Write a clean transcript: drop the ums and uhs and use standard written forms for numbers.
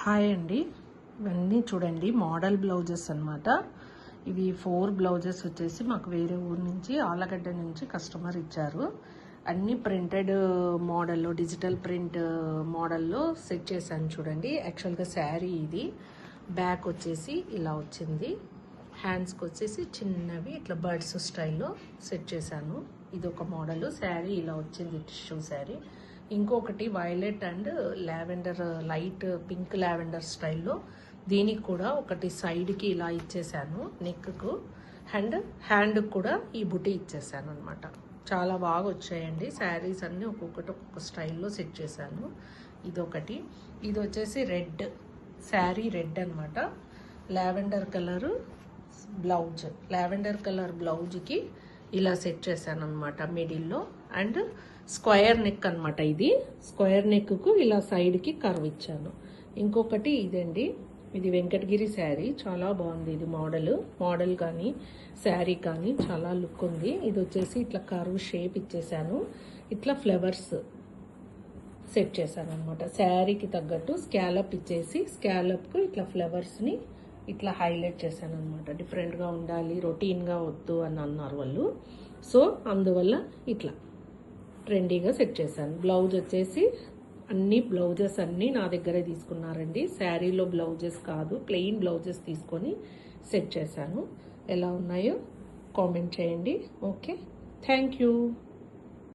Hi అండి, ఇవన్నీ చూడండి మోడల్ బ్లౌజెస్ అన్నమాట. ఇవి 4 బ్లౌజెస్ వచ్చేసి మాకు వేరే ఊరు నుంచి ఆలగడ్డ నుంచి కస్టమర్ ఇచ్చారు. అన్ని ప్రింటెడ్ మోడల్లో, డిజిటల్ ప్రింట్ మోడల్లో సెట్ చేశాను చూడండి. యాక్చువల్గా శారీ ఇది. బ్యాక్ వచ్చేసి ఇలా వచ్చింది. హ్యాండ్స్కి వచ్చేసి చిన్నవి ఇట్లా బర్డ్స్ స్టైల్లో సెట్ చేశాను. ఇది ఒక మోడల్ శారీ ఇలా వచ్చింది, టిష్యూ శారీ. ఇంకొకటి violet and lavender, light pink lavender స్టైల్లో దీనికి కూడా ఒకటి సైడ్కి ఇలా ఇచ్చేసాను నెక్కు, అండ్ హ్యాండ్కి కూడా ఈ బుటీ ఇచ్చేసాను అనమాట. చాలా బాగా వచ్చాయండి శారీస్ అన్నీ. ఒక్కొక్కటి ఒక్కొక్క స్టైల్లో సెట్ చేశాను. ఇదొకటి. ఇది వచ్చేసి రెడ్ శారీ, రెడ్ అనమాట. Lavender colour blouse, lavender colour బ్లౌజ్కి ఇలా సెట్ చేశాను అనమాట మిడిల్లో. అండ్ స్క్వేర్ నెక్ అనమాట. ఇది స్క్వేర్ నెక్కు ఇలా సైడ్కి కర్వ్ ఇచ్చాను. ఇంకొకటి ఇదండి, ఇది వెంకటగిరి శారీ. చాలా బాగుంది ఇది మోడల్ కానీ శారీ కానీ చాలా లుక్ ఉంది. ఇది వచ్చేసి ఇట్లా కర్వ్ షేప్ ఇచ్చేసాను. ఇట్లా ఫ్లవర్స్ సెట్ చేశాను అనమాట. శారీకి తగ్గట్టు స్కాలప్ ఇచ్చేసి స్కాలప్కు ఇట్లా ఫ్లవర్స్ని ఇట్లా హైలైట్ చేశాను అనమాట. డిఫరెంట్గా ఉండాలి, రొటీన్గా వద్దు అని అన్నారు వాళ్ళు. సో అందువల్ల ఇట్లా ట్రెండీగా సెట్ చేశాను. బ్లౌజ్ వచ్చేసి అన్ని బ్లౌజెస్ అన్నీ నా దగ్గరే తీసుకున్నారండి. శారీలో బ్లౌజెస్ కాదు, ప్లెయిన్ బ్లౌజెస్ తీసుకొని సెట్ చేశాను. ఎలా ఉన్నాయో కామెంట్ చేయండి. Okay, thank you.